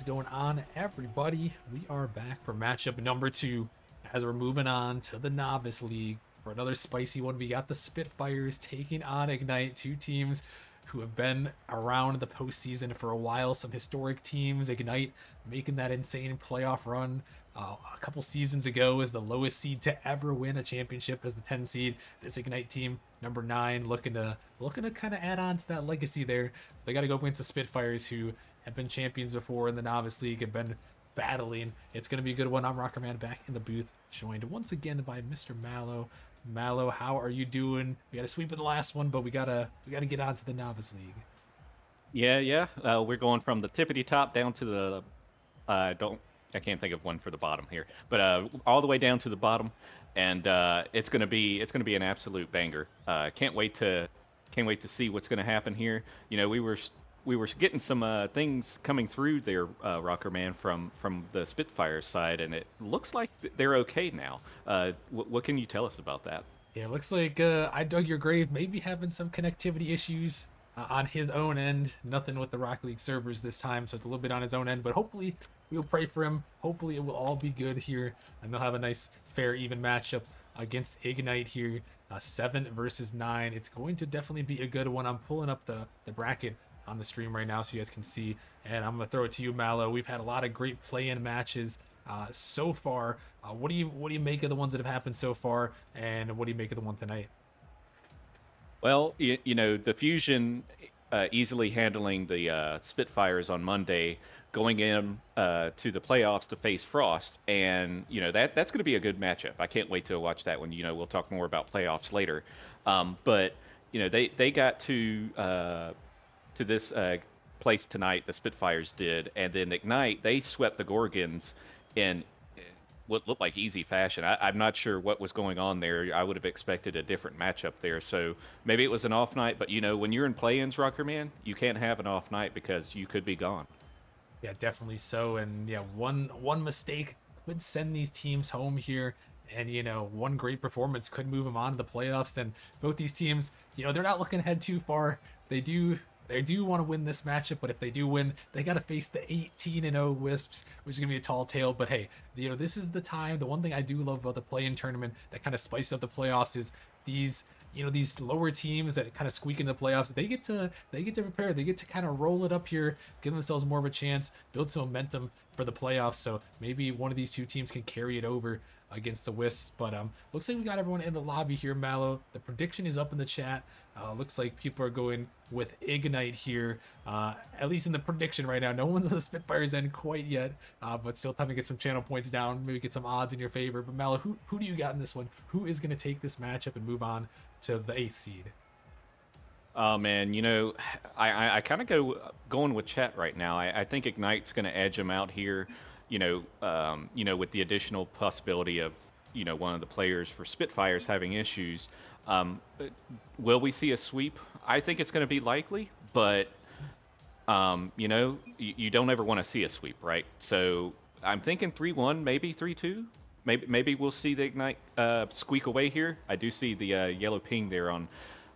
is going on, everybody? We are back for matchup number 2 as we're moving on to the Novice League for another spicy one. We got the Spitfires taking on Ignite, two teams who have been around the postseason for a while. Some historic teams. Ignite making that insane playoff run a couple seasons ago as the lowest seed to ever win a championship as the 10 seed. This Ignite team, number 9, looking to kind of add on to that legacy there. They got to go against the Spitfires, who have been champions before in the Novice League, have been battling. It's going to be a good one. I'm Rockerman, back in the booth, joined once again by Mr. Mallow. Mallow, how are you doing? We got a sweep in the last one, but we gotta get on to the Novice League. Yeah. We're going from the tippity top down to the don't I can't think of one for the bottom here, but all the way down to the bottom, and it's gonna be an absolute banger. Can't wait to see what's gonna happen here. We were getting some things coming through there, Rocker Man, from the Spitfire side, and it looks like they're okay now. What can you tell us about that? Yeah, it looks like I dug your grave. Maybe having some connectivity issues on his own end. Nothing with the Rocket League servers this time, so it's a little bit on his own end. But hopefully, we'll pray for him. Hopefully, it will all be good here, and they'll have a nice, fair, even matchup against Ignite here. 7 versus 9. It's going to definitely be a good one. I'm pulling up the bracket on the stream right now so you guys can see, and I'm gonna throw it to you, Mallow. We've had a lot of great play-in matches so far. What do you make of the ones that have happened so far, and what do you make of the one tonight? Well, the Fusion easily handling the Spitfires on Monday, going in to the playoffs to face Frost, and that's going to be a good matchup. I can't wait to watch that one. We'll talk more about playoffs later, but they got to this place tonight. The Spitfires did, and then Ignite, they swept the Gorgons in what looked like easy fashion. I'm not sure what was going on there. I would have expected a different matchup there. So maybe it was an off night, but when you're in play-ins, Rocker Man, you can't have an off night because you could be gone. Yeah, definitely so. And yeah, one mistake could send these teams home here. And one great performance could move them on to the playoffs. Then both these teams, they're not looking ahead too far. They do want to win this matchup, but if they do win, they got to face the 18-0 Wisps, which is gonna be a tall tale. But hey, this is the time. The one thing I do love about the play-in tournament that kind of spices up the playoffs is these lower teams that kind of squeak into the playoffs. They get to prepare. They get to kind of roll it up here, give themselves more of a chance, build some momentum for the playoffs. So maybe one of these two teams can carry it over against the Wisps. But looks like we got everyone in the lobby here, Mallow. The prediction is up in the chat. Looks like people are going with Ignite here, at least in the prediction right now. No one's on the Spitfires end quite yet, but still time to get some channel points down, maybe get some odds in your favor. But Mallow, who do you got in this one? Who is going to take this matchup and move on to the 8th seed? Oh man, I kind of going with Chet right now. I think Ignite's going to edge him out here. With the additional possibility of one of the players for Spitfires having issues. Will we see a sweep? I think it's going to be likely, but you don't ever want to see a sweep, right? So I'm thinking 3-1, maybe 3-2. Maybe we'll see the Ignite squeak away here. I do see the yellow ping there on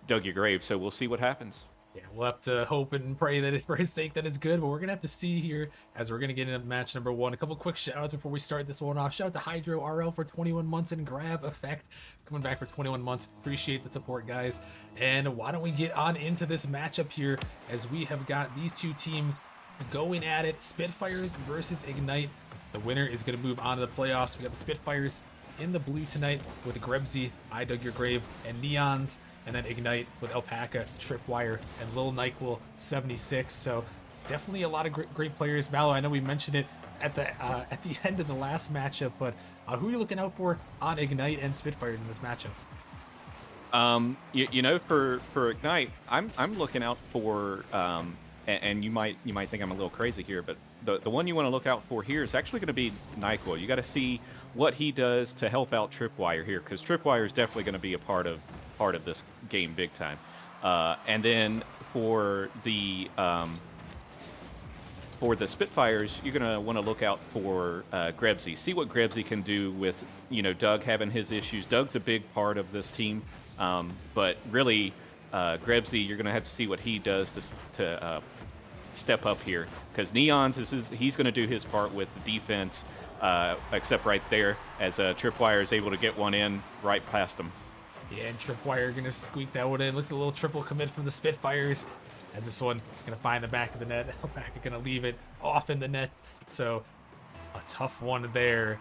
Dug Your Grave, so we'll see what happens. Yeah, we'll have to hope and pray that for his sake that it's good, but we're gonna have to see here as we're gonna get into match number 1. A couple quick shout outs before we start this one off. Shout out to Hydro RL for 21 months and Grab Effect coming back for 21 months. Appreciate the support, guys. And why don't we get on into this matchup here as we have got these two teams going at it. Spitfires versus Ignite. The winner is gonna move on to the playoffs. We got the Spitfires in the blue tonight with Grebsy, I Dug Your Grave, and Neons, and then Ignite with Alpaca, Tripwire, and Lil Nyquil 76. So definitely a lot of great players. Mallow, I know we mentioned it at the end of the last matchup, but who are you looking out for on Ignite and Spitfires in this matchup? For Ignite, I'm looking out for, and you might think I'm a little crazy here, but the one you want to look out for here is actually going to be Nyquil. You got to see what he does to help out Tripwire here, because Tripwire is definitely going to be a part of this game big time. And then for the Spitfires, you're gonna want to look out for Grebsy. See what Grebsy can do with Doug having his issues. Doug's a big part of this team, but really Grebsy, you're gonna have to see what he does to step up here because Neon's he's going to do his part with the defense, except right there as Tripwire is able to get one in right past him. Yeah, and Tripwire gonna squeak that one in. Looks a little triple commit from the Spitfires. As this one gonna find the back of the net. Alpaca gonna leave it off in the net. So a tough one there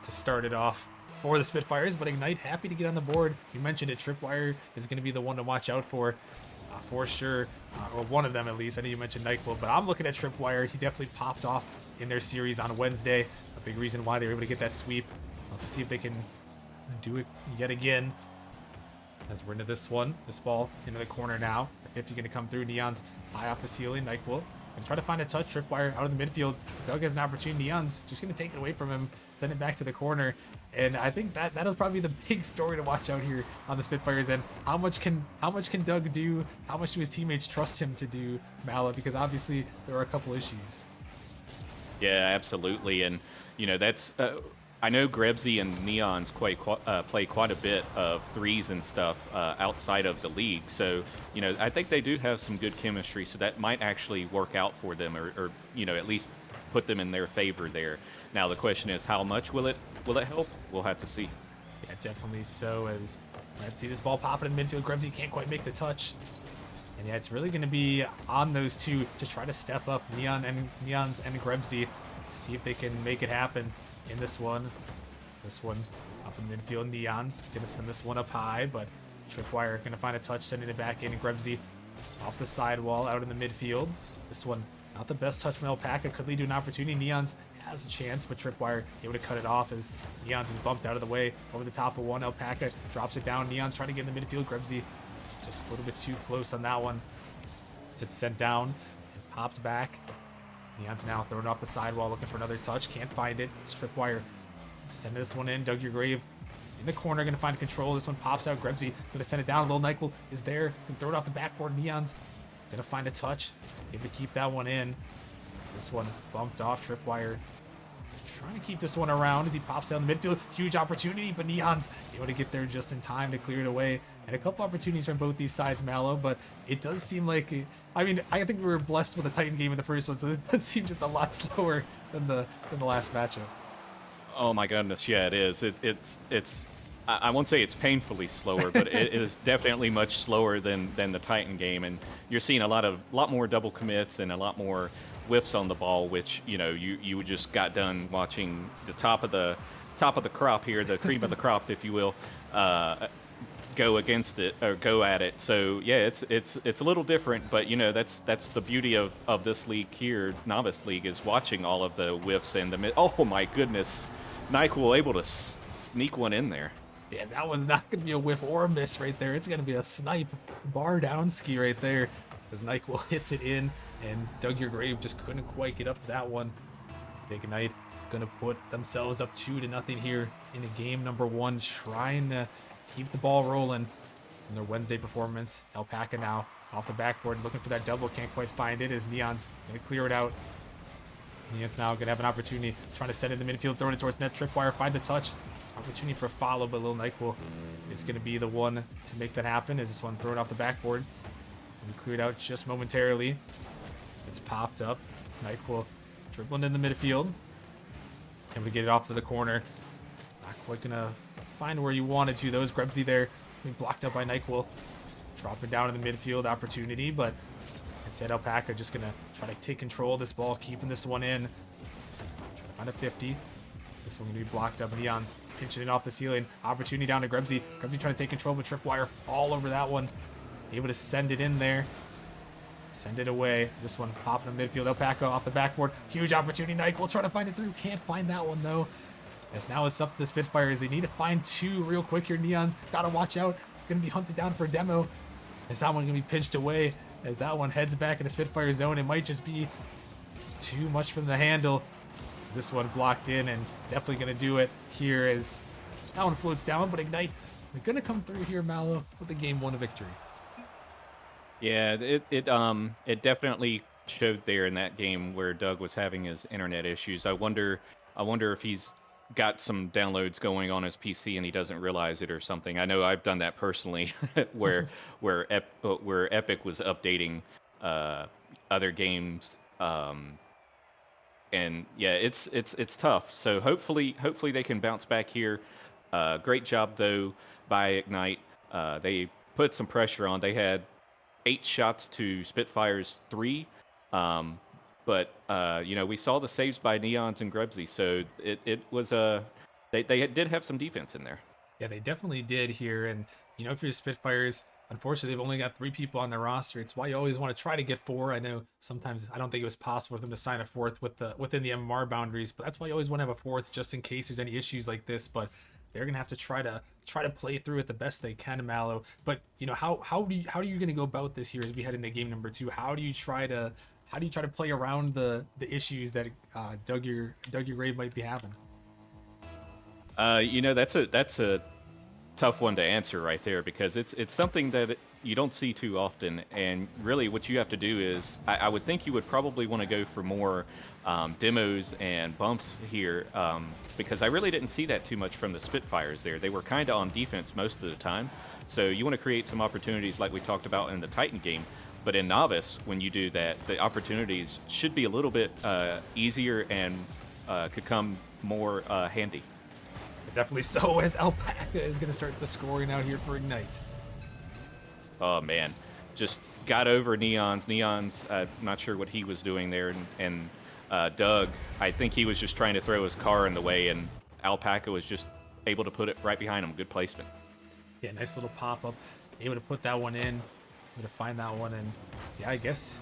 to start it off for the Spitfires. But Ignite happy to get on the board. You mentioned it. Tripwire is gonna be the one to watch out for sure. Or one of them at least. I know you mentioned NyQuil, but I'm looking at Tripwire. He definitely popped off in their series on Wednesday. A big reason why they were able to get that sweep. Let's see if they can do it yet again. As we're into this one, this ball into the corner now. The 50 going to come through. Neon's high off the ceiling. NyQuil and try to find a touch. Tripwire out of the midfield. Doug has an opportunity. Neon's just going to take it away from him, send it back to the corner. And I think that'll probably be the big story to watch out here on the Spitfires. And how much can Doug do? How much do his teammates trust him to do, Mala? Because obviously there are a couple issues. Yeah, absolutely, and that's. I know Grebsy and Neon's play quite a bit of threes and stuff outside of the league. So, I think they do have some good chemistry. So that might actually work out for them, or at least put them in their favor there. Now the question is, how much will it help? We'll have to see. Yeah, definitely so. As let's see this ball popping in the midfield. Grebsy can't quite make the touch. And yeah, it's really going to be on those two to try to step up, Neon's and Grebsy, see if they can make it happen. In this one up in the midfield. Neon's gonna send this one up high, but Tripwire gonna find a touch, sending it back in, and Grebsy off the sidewall out in the midfield. This one not the best touch from Alpaca, could lead to an opportunity. Neon's has a chance, but Tripwire able to cut it off as Neon's is bumped out of the way over the top of one. Alpaca drops it down. Neon's trying to get in the midfield. Grebsy just a little bit too close on that one. It's sent down and popped back. Neon's now throwing off the sidewall, looking for another touch. Can't find it. Tripwire sending this one in. Dug your grave in the corner, going to find control. This one pops out. Grebsy going to send it down. Little NyQuil is there. Can throw it off the backboard. Neon's going to find a touch. Able to keep that one in. This one bumped off. Tripwire trying to keep this one around as he pops down the midfield. Huge opportunity, but Neon's able to get there just in time to clear it away. And a couple opportunities from both these sides, Mallow, but it does seem like, I think we were blessed with a Titan game in the first one, so this does seem just a lot slower than the last matchup. Oh my goodness, yeah, it is. It's I won't say it's painfully slower, but it is definitely much slower than the Titan game, and you're seeing a lot more double commits and a lot more whiffs on the ball, which you just got done watching the top of the crop here, the cream of the crop, if you will, go against it or go at it. So yeah, it's a little different, but that's the beauty of this league here, Novice League, is watching all of the whiffs and the oh my goodness, NyQuil able to sneak one in there. Yeah, that one's not going to be a whiff or a miss right there. It's going to be a snipe bar down ski right there as NyQuil hits it in, and Dug Your Grave just couldn't quite get up to that one. Big Knight going to put themselves up 2-0 here in game number 1, trying to keep the ball rolling in their Wednesday performance. Alpaca now off the backboard looking for that double, can't quite find it as Neon's going to clear it out. Neon's now going to have an opportunity, trying to set it in the midfield, throwing it towards net. Tripwire finds a touch. Opportunity for a follow, but Little NyQuil is going to be the one to make that happen. Is this one thrown off the backboard? And cleared out just momentarily as it's popped up. NyQuil dribbling in the midfield. Able to get it off to the corner. Not quite going to find where you wanted to. Those Grebsy there being blocked up by NyQuil. Dropping down in the midfield opportunity, but instead Alpaca just going to try to take control of this ball, keeping this one in. Trying to find a 50. This one going to be blocked up. Neon's pinching it off the ceiling. Opportunity down to Grebsy. Grebsy trying to take control, but Tripwire all over that one. Able to send it in there. Send it away. This one popping in midfield. Alpaca off the backboard. Huge opportunity. NyQuil trying to find it through. Can't find that one though. As now it's up to the Spitfires. They need to find two real quick here. Neon's got to watch out. Going to be hunted down for a demo. As that one going to be pinched away. As that one heads back in the Spitfire zone. It might just be too much from the handle. This one blocked in and definitely going to do it here as that one floats down. But Ignite, they're going to come through here, Mallow, with a game 1 victory. Yeah, it definitely showed there in that game where Doug was having his internet issues. I wonder if he's got some downloads going on his PC and he doesn't realize it or something. I know I've done that personally, where Epic was updating other games. And yeah, it's tough. So hopefully they can bounce back here. Great job though by Ignite. They put some pressure on. They had 8 shots to Spitfires 3. Um, but we saw the saves by Neons and Grebsy, so it was a they did have some defense in there. Yeah, they definitely did here. And, for the Spitfires, unfortunately, they've only got 3 people on their roster. It's why you always want to try to get 4. I know sometimes I don't think it was possible for them to sign a 4th within the MMR boundaries, but that's why you always want to have a 4th just in case there's any issues like this. But they're gonna have to try to play through it the best they can, Mallow. But how are you gonna go about this here as we head into game number 2? How do you try to play around the issues that Doug your grave might be having? That's a tough one to answer right there because it's something that you don't see too often. And really, what you have to do is, I would think you would probably want to go for more demos and bumps here, because I really didn't see that too much from the Spitfires there. They were kind of on defense most of the time. So you want to create some opportunities like we talked about in the Titan game. But in Novice, when you do that, the opportunities should be a little bit easier and could come more handy. Definitely so, as Alpaca is going to start the scoring out here for Ignite. Oh man, just got over Neon's. Neon's, not sure what he was doing there, and Doug, I think he was just trying to throw his car in the way, and Alpaca was just able to put it right behind him. Good placement. Yeah, nice little pop-up. Able to put that one in. Able to find that one, and yeah, I guess,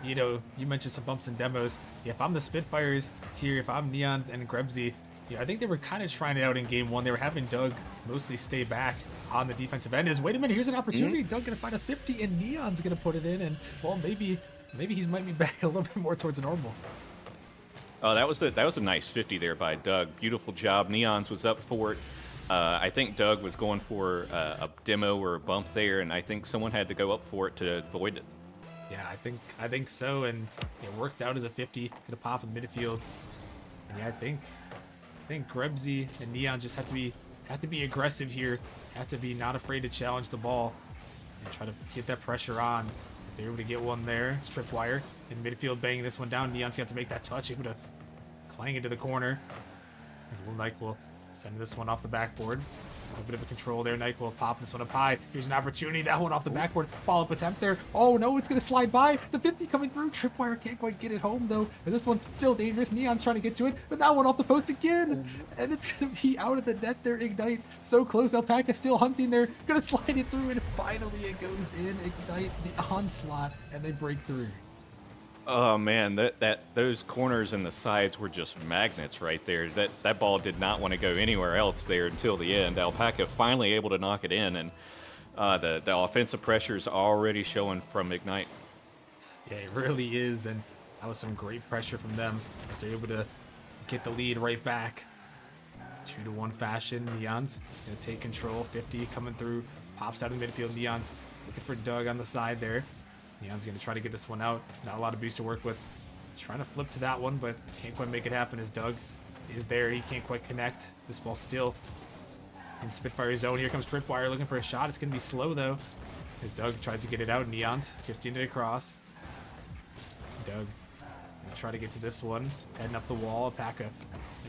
you mentioned some bumps and demos. Yeah, if I'm the Spitfires here, if I'm Neon and Grebsy, yeah, I think they were kind of trying it out in game 1. They were having Doug mostly stay back on the defensive end. Wait a minute, here's an opportunity. Doug gonna find a 50, and Neon's gonna put it in, and well, maybe he might be back a little bit more towards normal. Oh, that was a nice 50 there by Doug. Beautiful job. Neon's was up for it. I think Doug was going for a demo or a bump there, and I think someone had to go up for it to avoid it. Yeah, I think so, and it worked out as a 50. Gonna pop in midfield, and yeah, I think Grebsy and Neon just have to be aggressive here. Have to be not afraid to challenge the ball and try to get that pressure on. As they're able to get one there. Strip wire in midfield, banging this one down. Neon's got to make that touch, able to clang into the corner. As Little Nyquil sending this one off the backboard. A little bit of a control there. Nyquil popping this one up high. Here's an opportunity. That one off the backboard. Follow-up attempt there. Oh no, it's going to slide by. The 50 coming through. Tripwire can't quite get it home though. And this one still dangerous. Neon's trying to get to it. But that one off the post again. And it's going to be out of the net there. Ignite so close. Alpaca still hunting there. Going to slide it through. And finally it goes in. Ignite the onslaught. And they break through. Oh man, those corners and the sides were just magnets right there. That ball did not want to go anywhere else there until the end. Alpaca finally able to knock it in, and the offensive pressure is already showing from Ignite. Yeah, it really is, and that was some great pressure from them as they're able to get the lead right back. 2-1 fashion. Neon's gonna take control. 50 coming through, pops out of the midfield. Neon's looking for Doug on the side there. Neon's going to try to get this one out. Not a lot of boost to work with. Trying to flip to that one, but can't quite make it happen as Doug is there. He can't quite connect. This ball still in Spitfire zone. Here comes Tripwire looking for a shot. It's going to be slow, though, as Doug tries to get it out. Neon's 15 to the cross. Doug going to try to get to this one. Heading up the wall. Alpaca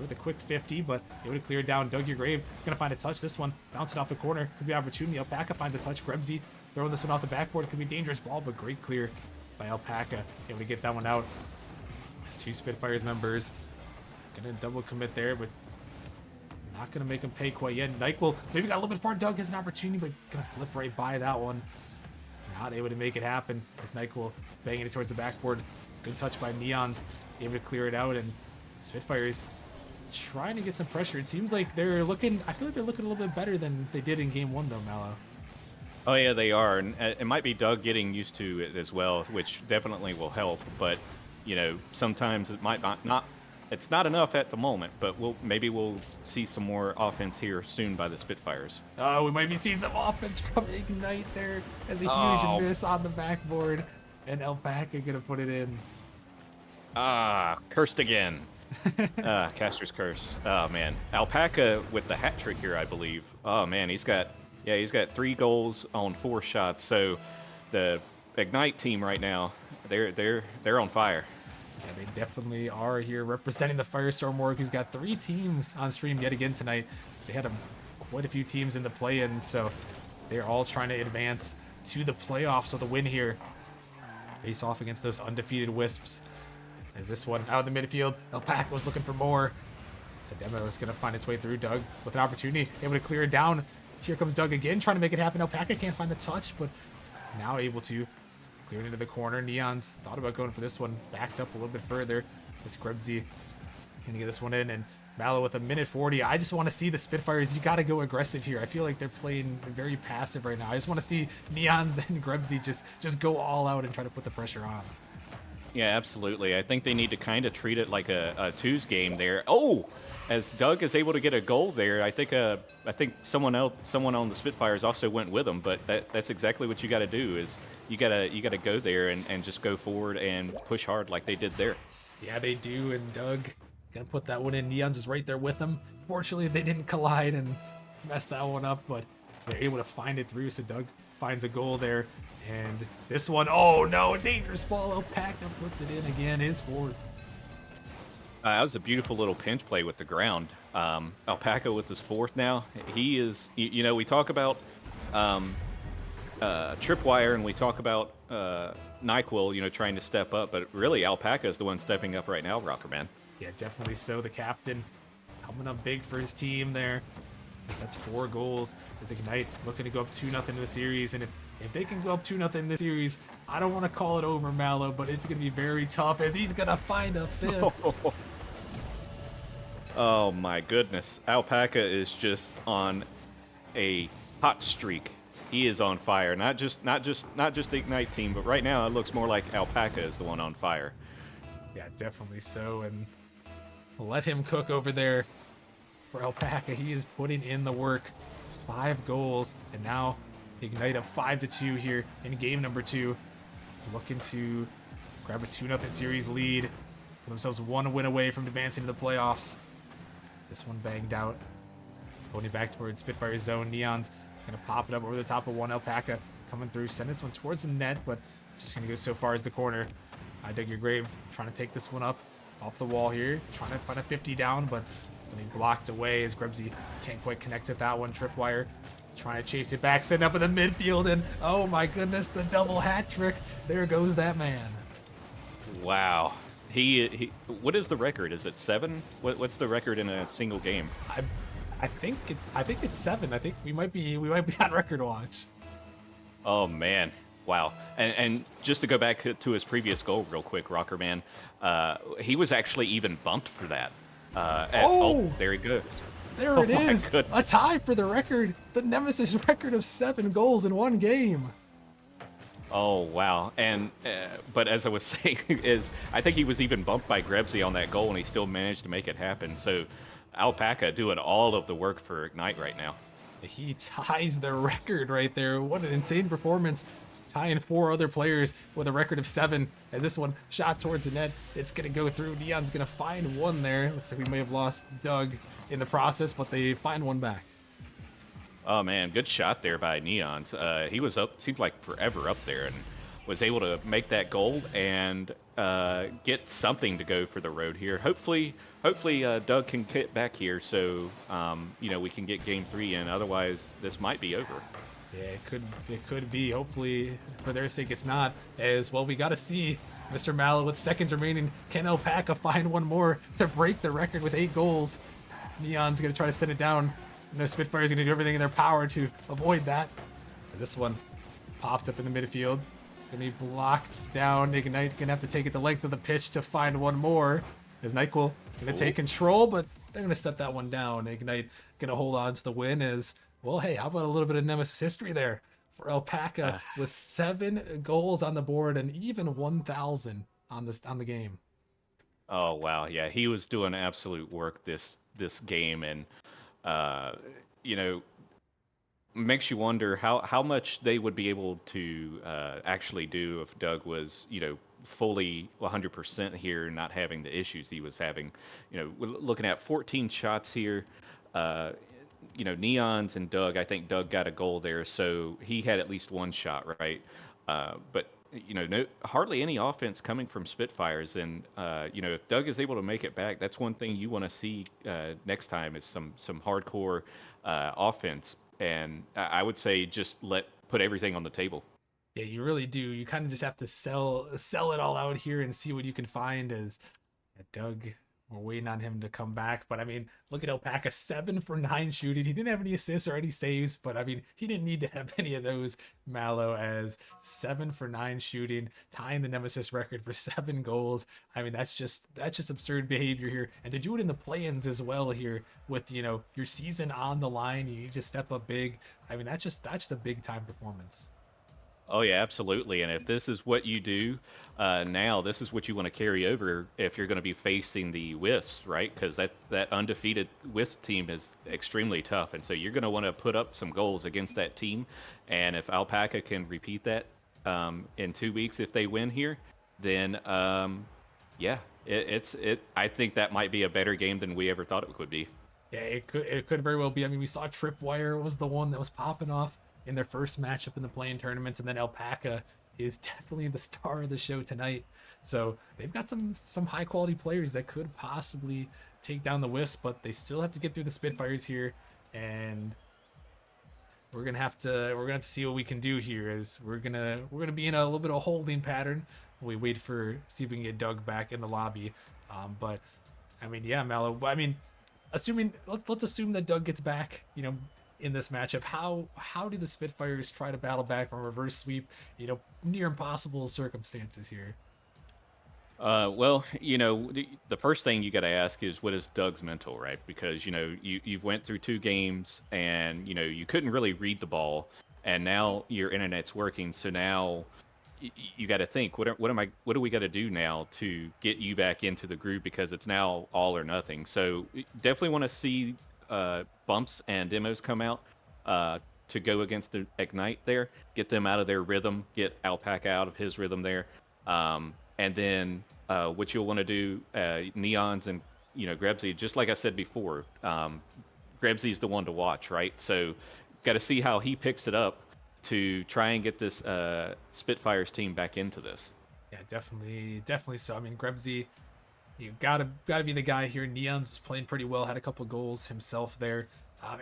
with a quick 50, but able to clear it down. Doug, your grave. Going to find a touch. This one bouncing off the corner. Could be an opportunity. Alpaca finds a touch. Grebsy throwing this one off the backboard. Could be a dangerous ball, but great clear by Alpaca. Able to get that one out. There's 2 Spitfires members. Gonna double commit there, but not gonna make him pay quite yet. Nyquil maybe got a little bit far. Doug has an opportunity, but gonna flip right by that one. Not able to make it happen as Nyquil banging it towards the backboard. Good touch by Neons. Able to clear it out, and Spitfires trying to get some pressure. It seems like they're looking, I feel like they're looking a little bit better than they did in game 1 though, Mallow. Oh yeah, they are, and it might be Doug getting used to it as well, which definitely will help. But sometimes it might not. It's not enough at the moment, but maybe we'll see some more offense here soon by the Spitfires. Oh, we might be seeing some offense from Ignite there as a huge miss on the backboard, and Alpaca gonna put it in. Cursed again. Caster's curse. Oh man, Alpaca with the hat trick here, I believe. Oh man, he's got 3 goals on 4 shots. So the Ignite team right now, they're on fire. Yeah, they definitely are here representing the Firestorm Org, who's got 3 teams on stream yet again tonight. They had quite a few teams in the play-in, so they're all trying to advance to the playoffs with a win here. Face off against those undefeated Wisps. As this one out in the midfield, Alpaca was looking for more. So Demo is going to find its way through. Doug with an opportunity, able to clear it down. Here comes Doug again, trying to make it happen. Alpaca can't find the touch, but now able to clear it into the corner. Neon's thought about going for this one, backed up a little bit further. This Krebsy gonna get this one in, and Mallow with a minute 40. I just want to see the Spitfires. You got to go aggressive here. I feel like they're playing very passive right now. I just want to see Neons and Krebsy just go all out and try to put the pressure on. Yeah, absolutely. I think they need to kind of treat it like a twos game there. Oh, as Doug is able to get a goal there, I think someone on the Spitfires also went with him. But that's exactly what you got to do is you gotta go there and just go forward and push hard like they did there. Yeah, they do, and Doug gonna put that one in. Neons is right there with them. Fortunately, they didn't collide and mess that one up, but they're able to find it through, so Doug finds a goal there. And this one, oh no, dangerous ball. Alpaca puts it in again, his fourth. That was a beautiful little pinch play with the ground. Alpaca with his fourth now. He is, we talk about Tripwire and we talk about NyQuil, trying to step up, but really Alpaca is the one stepping up right now, Rocker Man. Yeah, definitely so. The captain coming up big for his team there. That's 4 goals. As Ignite looking to go up 2-0 in the series, and if they can go up 2-0 in this series, I don't want to call it over, Mallow, but it's going to be very tough as he's going to find a 5th. Oh my goodness. Alpaca is just on a hot streak. He is on fire. Not just the Ignite team, but right now it looks more like Alpaca is the one on fire. Yeah, definitely so, and let him cook over there for Alpaca. He is putting in the work. 5 goals, and now Ignite up 5-2 here in game number 2. Looking to grab a 2-0 series lead. Put themselves 1 win away from advancing to the playoffs. This one banged out. Floating back towards Spitfire zone. Neon's gonna pop it up over the top of one. Alpaca coming through. Send this one towards the net, but just gonna go so far as the corner. I dug your grave. Trying to take this one up off the wall here. Trying to find a 50 down, but getting blocked away as Krebsy can't quite connect at that one. Tripwire trying to chase it back, setting up in the midfield, and oh my goodness, the double hat trick. There goes that man. Wow. He what is the record? Is it 7? What's the record in a single game? I think it's 7. I think we might be on record watch. Oh man. Wow. And just to go back to his previous goal real quick, Rocker Man, he was actually even bumped for that. There he goes. There it is. A tie for the record. The Nemesis record of 7 goals in 1 game. Oh wow! And but as I was saying, I think he was even bumped by Krebsy on that goal, and he still managed to make it happen. So Alpaca doing all of the work for Ignite right now. He ties the record right there. What an insane performance. Tying 4 other players with a record of 7. As this one shot towards the net, it's going to go through. Neon's going to find one there. Looks like we may have lost Doug in the process, but they find one back. Oh man, good shot there by Neons. He was up, seemed like forever up there, and was able to make that goal and get something to go for the road here. Hopefully, Doug can get back here so we can get game 3 in. Otherwise, this might be over. Yeah, it could be. Hopefully, for their sake, it's not. As well, we got to see Mr. Mallow with seconds remaining. Can Alpaca find one more to break the record with 8 goals? Neon's gonna try to set it down. Spitfire's gonna do everything in their power to avoid that. This one popped up in the midfield. Gonna be blocked down. Ignite gonna have to take it the length of the pitch to find one more. As NyQuil gonna take control, but they're gonna set that one down. Ignite gonna hold on to the win as well. Hey, how about a little bit of Nemesis history there for Alpaca with 7 goals on the board and even 1,000 on the game. Oh wow, yeah, he was doing absolute work this game, and makes you wonder how much they would be able to actually do if Doug was fully 100% here, not having the issues he was having. Looking at 14 shots here. Neons and Doug, I think Doug got a goal there, so he had at least 1 shot, right? But no hardly any offense coming from Spitfires, and if Doug is able to make it back, that's one thing you want to see next time is some hardcore offense, and I would say just put everything on the table. Yeah, you really do. You kind of just have to sell it all out here and see what you can find. As Doug, we're waiting on him to come back. But I mean, look at Alpaca, 7 for 9 shooting. He didn't have any assists or any saves, but I mean, he didn't need to have any of those. Mallow as 7 for 9 shooting, tying the Nemesis record for 7 goals. I mean, that's just absurd behavior here. And to do it in the play-ins as well here with your season on the line, you need to step up big. I mean, that's just a big time performance. Oh yeah, absolutely. And if this is what you do now, this is what you want to carry over if you're going to be facing the Wisps, right? Because that undefeated Wisp team is extremely tough, and so you're going to want to put up some goals against that team. And if Alpaca can repeat that in 2 weeks, if they win here, then yeah, it. I think that might be a better game than we ever thought it would be. Yeah, it could very well be. I mean, we saw Tripwire was the one that was popping off in their first matchup in the playing tournaments, and then Alpaca is definitely the star of the show tonight. So they've got some high quality players that could possibly take down the Wisp, but they still have to get through the Spitfires here, and we're gonna have to see what we can do here. As we're gonna be in a little bit of a holding pattern. We wait for see if we can get Doug back in the lobby, but I mean, yeah, Mallow. I mean, let's assume that Doug gets back, in this matchup. How do the Spitfires try to battle back from a reverse sweep? Near impossible circumstances here. Well, the first thing you got to ask is what is Doug's mental, right? Because you've went through 2 games and you couldn't really read the ball, and now your internet's working. So now you got to think what do we got to do now to get you back into the groove because it's now all or nothing. So definitely want to see bumps and demos come out to go against the Ignite there, get them out of their rhythm, get Alpaca out of his rhythm there. And then what you'll want to do, Neons and Grebsy, just like I said before, Grebsy's the one to watch, right? So got to see how he picks it up to try and get this Spitfires team back into this. Yeah, definitely so. I mean, Grebsy, you gotta be the guy here. Neon's playing pretty well, had a couple goals himself there.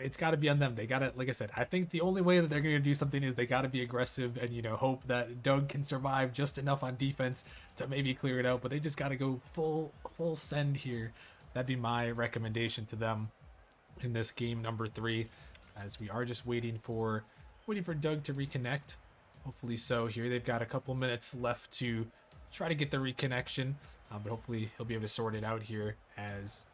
It's got to be on them. They gotta, like I said, I think the only way that they're gonna do something is they gotta be aggressive and hope that Doug can survive just enough on defense to maybe clear it out. But they just gotta go full send here. That'd be my recommendation to them in this game number 3, as we are just waiting for Doug to reconnect. Hopefully so. Here they've got a couple minutes left to try to get the reconnection, but hopefully he'll be able to sort it out here. As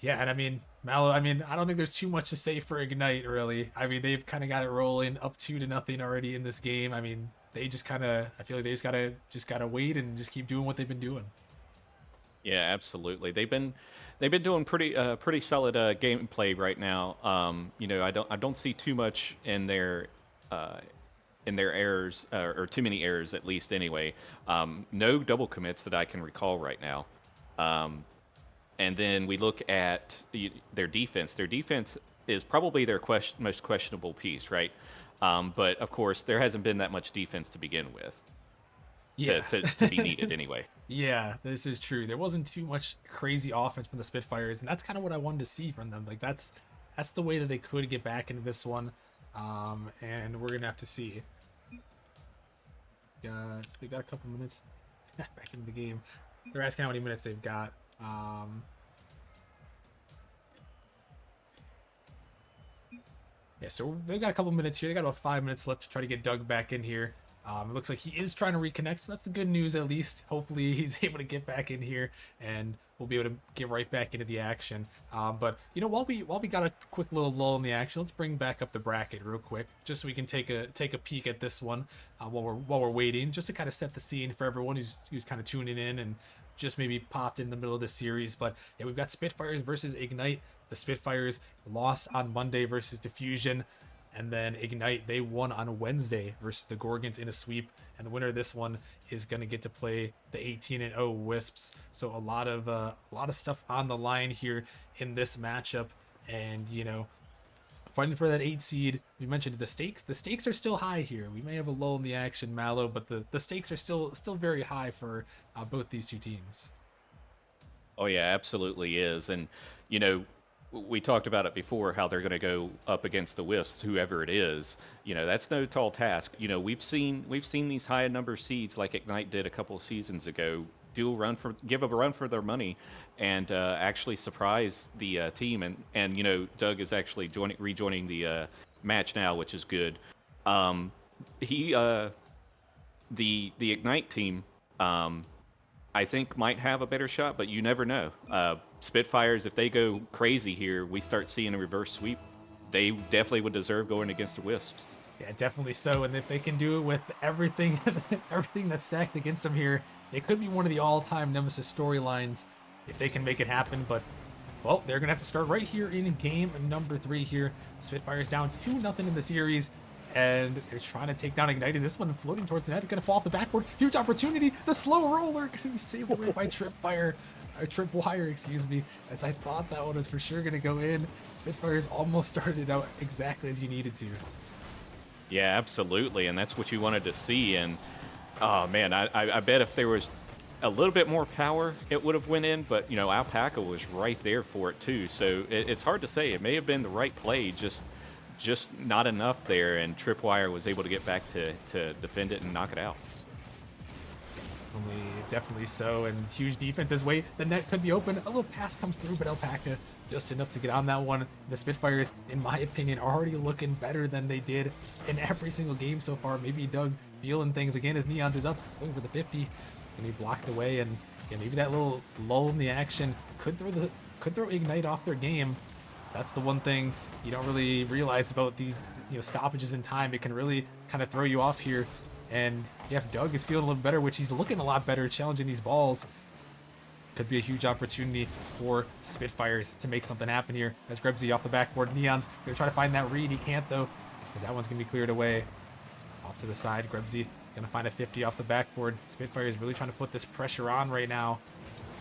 yeah, and I mean, Mallow, I mean, I don't think there's too much to say for Ignite, really. I mean, they've kind of got it rolling up 2-0 already in this game. I mean, they just kind of, I feel like they just gotta wait and just keep doing what they've been doing. Yeah, absolutely. They've been doing pretty solid gameplay right now. I don't see too much uh, in their errors or too many errors at least anyway. No double commits that I can recall right now. Um, and then we look at their defense. Their defense is probably their most questionable piece, right? But of course, there hasn't been that much defense to begin with Yeah. to be needed anyway. Yeah, this is true. There wasn't too much crazy offense from the Spitfires, and that's kind of what I wanted to see from them. Like that's the way that they could get back into this one, and we're gonna have to see. They've got a couple minutes back into the game. They're asking how many minutes they've got. Yeah, so they've got a couple minutes here. They got about 5 minutes left to try to get Doug back in here. It looks like he is trying to reconnect, so that's the good news at least. Hopefully he's able to get back in here, and we'll be able to get right back into the action. But while we got a quick little lull in the action, let's bring back up the bracket real quick, just so we can take a peek at this one while we're waiting, just to kind of set the scene for everyone who's kind of tuning in and just maybe popped in the middle of the series. But yeah, we've got Spitfires versus Ignite. The Spitfires lost on Monday versus Diffusion. And then Ignite, they won on Wednesday versus the Gorgons in a sweep. And the winner of this one is going to get to play the 18-0 Wisps. So a lot of stuff on the line here in this matchup. And, fighting for that 8 seed. We mentioned the stakes. The stakes are still high here. We may have a lull in the action, Mallow, but the stakes are still very high for both these two teams. Oh yeah, absolutely is. And you know, we talked about it before how they're going to go up against the Wisps, whoever it is. You know, that's no tall task. You know, we've seen these high number seeds like Ignite did a couple of seasons ago give a run for their money, and actually surprise the team. And you know, Doug is actually rejoining the match now, which is good. Um, he the Ignite team. I think might have a better shot, but you never know. Spitfires, if they go crazy here, we start seeing a reverse sweep. They definitely would deserve going against the Wisps. Yeah, definitely so. And if they can do it with everything, everything that's stacked against them here, it could be one of the all-time Nemesis storylines if they can make it happen. But well, they're gonna have to start right here in game number 3 here. Spitfires down 2-0 in the series. And they're trying to take down Ignite. Is this one floating towards the net? Gonna fall off the backboard. Huge opportunity. The slow roller gonna be saved away by Tripwire. Or Tripwire, excuse me. As I thought that one was for sure gonna go in. Spitfires almost started it out exactly as you needed to. Yeah, absolutely, and that's what you wanted to see. And oh man, I bet if there was a little bit more power, it would have went in. But you know, Alpaca was right there for it too. So it's hard to say. It may have been the right play, just not enough there, and Tripwire was able to get back to defend it and knock it out. Definitely so, and huge defense as way. The net could be open. A little pass comes through, but Alpaca just enough to get on that one. The Spitfires, in my opinion, are already looking better than they did in every single game so far. Maybe Doug feeling things again as Neons is up, going for the 50, and he blocked away, and yeah, maybe that little lull in the action could throw Ignite off their game. That's the one thing you don't really realize about these stoppages in time. It can really kind of throw you off here. And yeah, if Doug is feeling a little better, which he's looking a lot better challenging these balls, could be a huge opportunity for Spitfires to make something happen here. As Grebsy off the backboard, Neon's gonna try to find that read. He can't though, because that one's gonna be cleared away. Off to the side, Grebsy gonna find a 50 off the backboard. Spitfires really trying to put this pressure on right now.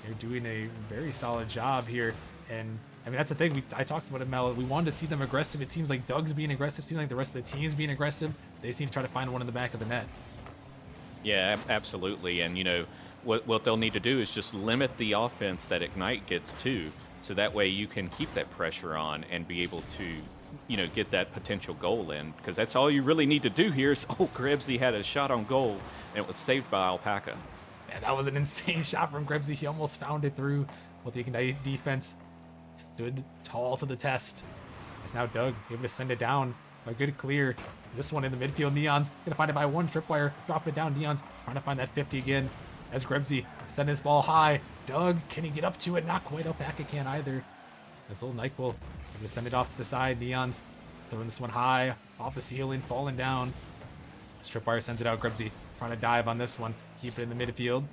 They're doing a very solid job here, and I mean, that's the thing. I talked about it, Mel. We wanted to see them aggressive. It seems like Doug's being aggressive. It seems like the rest of the team's being aggressive. They just need to try to find one in the back of the net. Yeah, absolutely. And you know, what they'll need to do is just limit the offense that Ignite gets to, so that way you can keep that pressure on and be able to, you know, get that potential goal in. Because that's all you really need to do here is, oh, Grebsy had a shot on goal, and it was saved by Alpaca. Man, that was an insane shot from Grebsy. He almost found it through, but the Ignite defense stood tall to the test. It's now Doug able to send it down. A good clear. This one in the midfield. Neon's gonna find it by one. Tripwire drop it down. Neon's trying to find that 50 again. As Grebsy sending this ball high. Doug, can he get up to it? Not quite. Alpaca can't either. This little Nyquil able to send it off to the side. Neon's throwing this one high off the ceiling, falling down. Tripwire sends it out. Grebsy trying to dive on this one. Keep it in the midfield.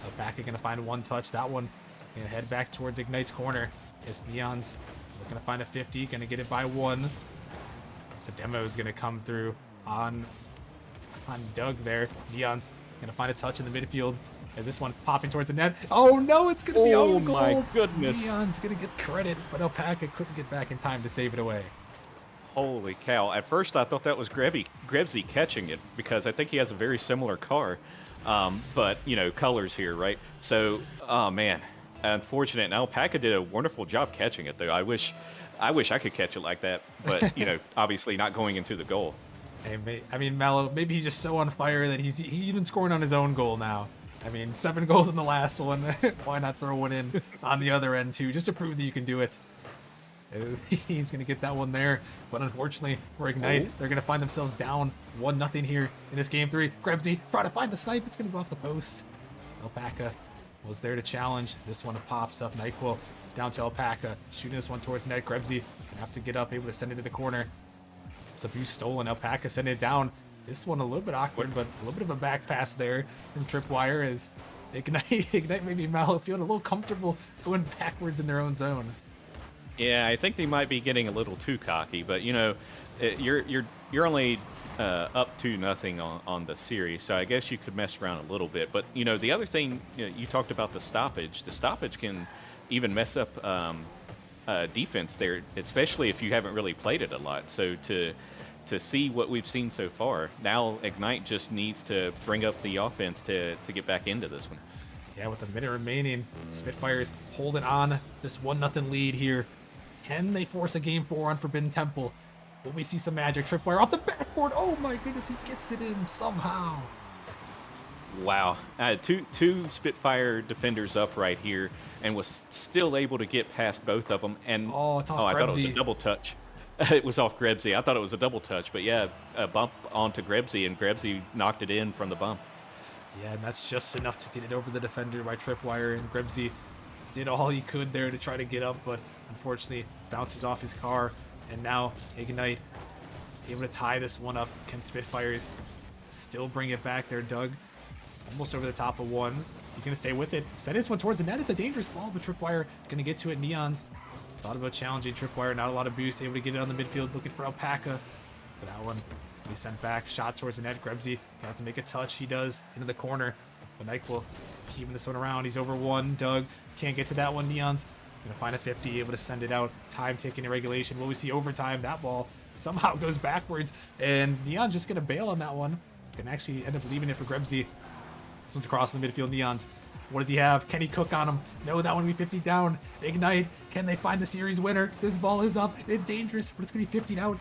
Alpaca gonna find one touch. That one gonna head back towards Ignite's corner. As Neon's looking to find a 50, gonna get it by one. So Demo is gonna come through on Doug there. Neon's gonna find a touch in the midfield. As this one popping towards the net. Oh no, it's gonna be own goal. Oh my goodness. Neon's gonna get credit, but Alpaca couldn't get back in time to save it away. Holy cow. At first I thought that was Grebsy catching it, because I think he has a very similar car. But, you know, colors here, right? So, oh man. Unfortunate. And Alpaca did a wonderful job catching it, though. I wish I could catch it like that, but you know, obviously not going into the goal. Hey, I mean, Mallow, maybe he's just so on fire that he's even scoring on his own goal now. I mean, 7 goals in the last one. Why not throw one in on the other end too, just to prove that you can do it? He's gonna get that one there, but unfortunately for Ignite, they're gonna find themselves down 1-0 here in this game 3. Grebsy trying to find the snipe. It's gonna go off the post. Alpaca was there to challenge. This one pops up. Nyquil down to Alpaca, shooting this one towards net. Grebsy gonna have to get up, able to send it to the corner. It's a boost stolen. Alpaca sending it down. This one a little bit awkward, but a little bit of a back pass there from Tripwire as Ignite maybe Mallow feeling a little comfortable going backwards in their own zone. Yeah, I think they might be getting a little too cocky, but you know, you're only up 2-0 on the series, so I guess you could mess around a little bit. But you know, the other thing, you know, you talked about the stoppage. The stoppage can even mess up defense there, especially if you haven't really played it a lot. So to see what we've seen so far, now Ignite just needs to bring up the offense to get back into this one. Yeah, with a minute remaining, Spitfires holding on this 1-0 lead here. Can they force a game 4 on Forbidden Temple? Will we see some magic? Tripwire off the backboard. Oh my goodness, he gets it in somehow. Wow, two Spitfire defenders up right here, and was still able to get past both of them. And Oh, it's off I thought it was a Grebsy. double touch. It was off Grebsy. I thought it was a double touch, but yeah, a bump onto Grebsy, and Grebsy knocked it in from the bump. Yeah, and that's just enough to get it over the defender by Tripwire, and Grebsy did all he could there to try to get up, but unfortunately bounces off his car. And now Ignite able to tie this one up. Can Spitfires still bring it back there? Doug almost over the top of one. He's going to stay with it. Send this one towards the net. It's a dangerous ball, but Tripwire going to get to it. Neons thought about challenging Tripwire. Not a lot of boost. Able to get it on the midfield. Looking for Alpaca. For that one, he sent back. Shot towards the net. Grebsy gonna have to make a touch. He does. Into the corner. But NyQuil keeping this one around. He's over one. Doug can't get to that one. Neon's gonna find a 50. Able to send it out. Time taking in regulation. Will we see overtime? That ball somehow goes backwards. And Neon's just gonna bail on that one. Can actually end up leaving it for Grebsy. This one's across in the midfield. Neons. What does he have? Can he cook on him? No, that one will be 50 down. Ignite. Can they find the series winner? This ball is up. It's dangerous, but it's going to be 50 out.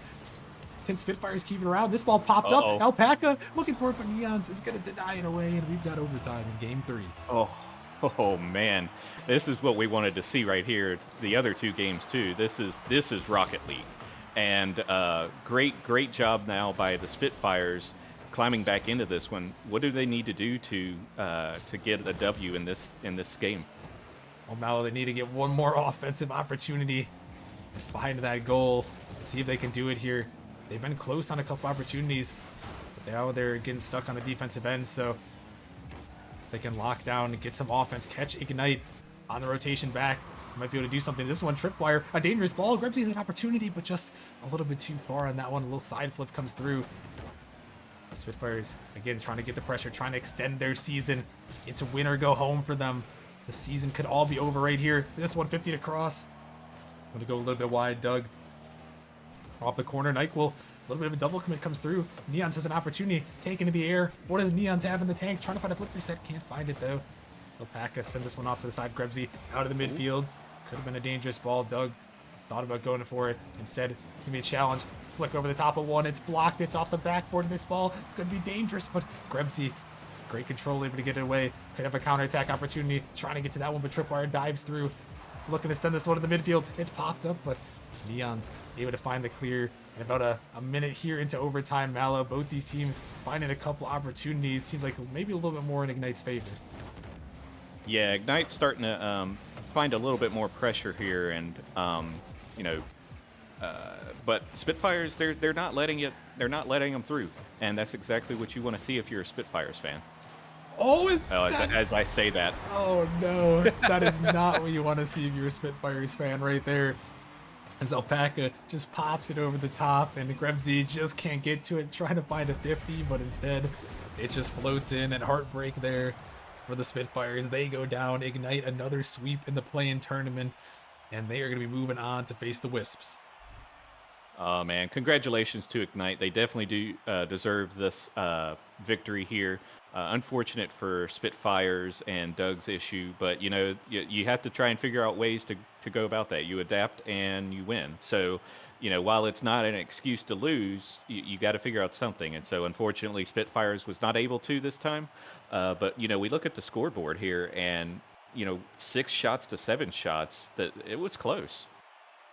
Can Spitfires keep it around? This ball popped up. Alpaca looking for it, but Neons is going to deny it away, and we've got overtime in game 3. Oh man, this is what we wanted to see right here. The other two games too. This is Rocket League, and great job now by the Spitfires climbing back into this one. What do they need to do to get a W in this game? Well, Mallow, they need to get one more offensive opportunity and find that goal and see if they can do it here. They've been close on a couple opportunities, but now they're getting stuck on the defensive end, so they can lock down and get some offense, catch Ignite on the rotation back. Might be able to do something. This one, Tripwire, a dangerous ball. Grebsy's an opportunity, but just a little bit too far on that one. A little side flip comes through. The Spitfires, again, trying to get the pressure, trying to extend their season. It's a win or go home for them. The season could all be over right here. This 150 to cross. I'm going to go a little bit wide. Doug off the corner. NyQuil, a little bit of a double commit comes through. Neons has an opportunity. Taken to the air. What does Neons have in the tank? Trying to find a flip reset. Can't find it, though. Alpaca sends this one off to the side. Grebsy out of the midfield. Could have been a dangerous ball. Doug thought about going for it. Instead, give me a challenge. Flick over the top of one. It's blocked. It's off the backboard. This ball could be dangerous, but Grebsy, great control, able to get it away. Could have a counterattack opportunity. Trying to get to that one, but Tripwire dives through. Looking to send this one to the midfield. It's popped up, but Neon's able to find the clear. And about a minute here into overtime, Mallow, both these teams finding a couple opportunities. Seems like maybe a little bit more in Ignite's favor. Yeah, Ignite's starting to find a little bit more pressure here, and you know, but Spitfires, they're not letting them through, and that's exactly what you want to see if you're a Spitfires fan. Oh, as I say that. Oh no, that is not what you want to see if you're a Spitfires fan right there. As Alpaca just pops it over the top, and Grebsy just can't get to it, trying to find a 50, but instead it just floats in, and heartbreak there for the Spitfires. They go down. Ignite another sweep in the play-in tournament, and they are going to be moving on to face the Wisps. Oh man, congratulations to Ignite. They definitely do deserve this victory here. Unfortunate for Spitfires and Doug's issue, but you know, you have to try and figure out ways to go about that. You adapt and you win. So, you know, while it's not an excuse to lose, you got to figure out something. And so, unfortunately, Spitfires was not able to this time. But you know, we look at the scoreboard here, and you know, 6 shots to 7 shots. That it was close.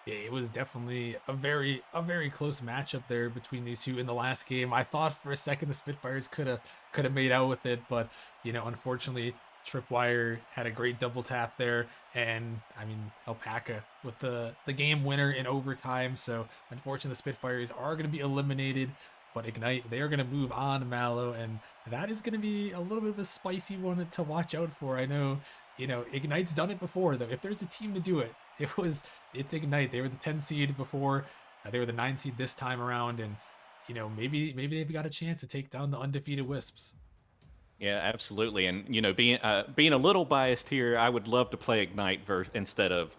Yeah, it was definitely a very close matchup there between these two in the last game. I thought for a second the Spitfires could have made out with it, but you know, unfortunately, Tripwire had a great double tap there, and I mean Alpaca with the game winner in overtime. So unfortunately, the Spitfires are going to be eliminated. But Ignite, they are going to move on, Mallow, and that is going to be a little bit of a spicy one to watch out for. I know, you know, Ignite's done it before, though. If there's a team to do it, it's Ignite. They were the 10 seed before. They were the 9 seed this time around, and you know, maybe they've got a chance to take down the undefeated Wisps. Yeah, absolutely. And you know, being a little biased here, I would love to play Ignite instead of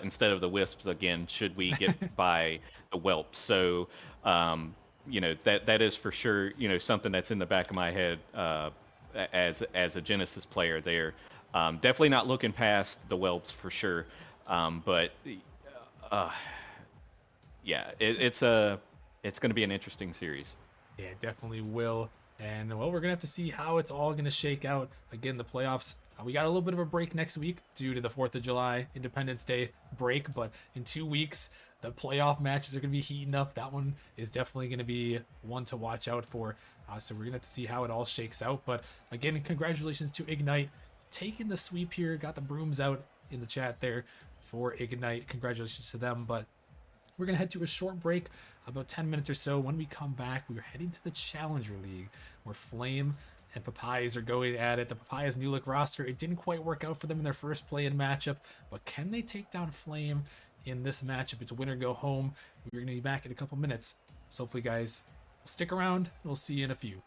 instead of the Wisps again, should we get by the Whelps. So, that is for sure, something that's in the back of my head as a Genesis player there. Definitely not looking past the Whelps for sure. But uh, yeah, it's going to be an interesting series. Yeah, it definitely will. And well, we're gonna have to see how it's all gonna shake out. Again, the playoffs. We got a little bit of a break next week due to the 4th of July Independence Day break, but in 2 weeks, the playoff matches are gonna be heating up. That one is definitely gonna be one to watch out for. So we're gonna have to see how it all shakes out. But again, congratulations to Ignite taking the sweep here. Got the brooms out in the chat there for Ignite. Congratulations to them. But we're going to head to a short break, about 10 minutes or so. When we come back, we are heading to the Challenger League, where Flame and Papayas are going at it. The Papayas new look roster, it didn't quite work out for them in their first play-in matchup, but can they take down Flame in this matchup? It's a winner go home. We're going to be back in a couple minutes. So hopefully, guys, stick around. We'll see you in a few.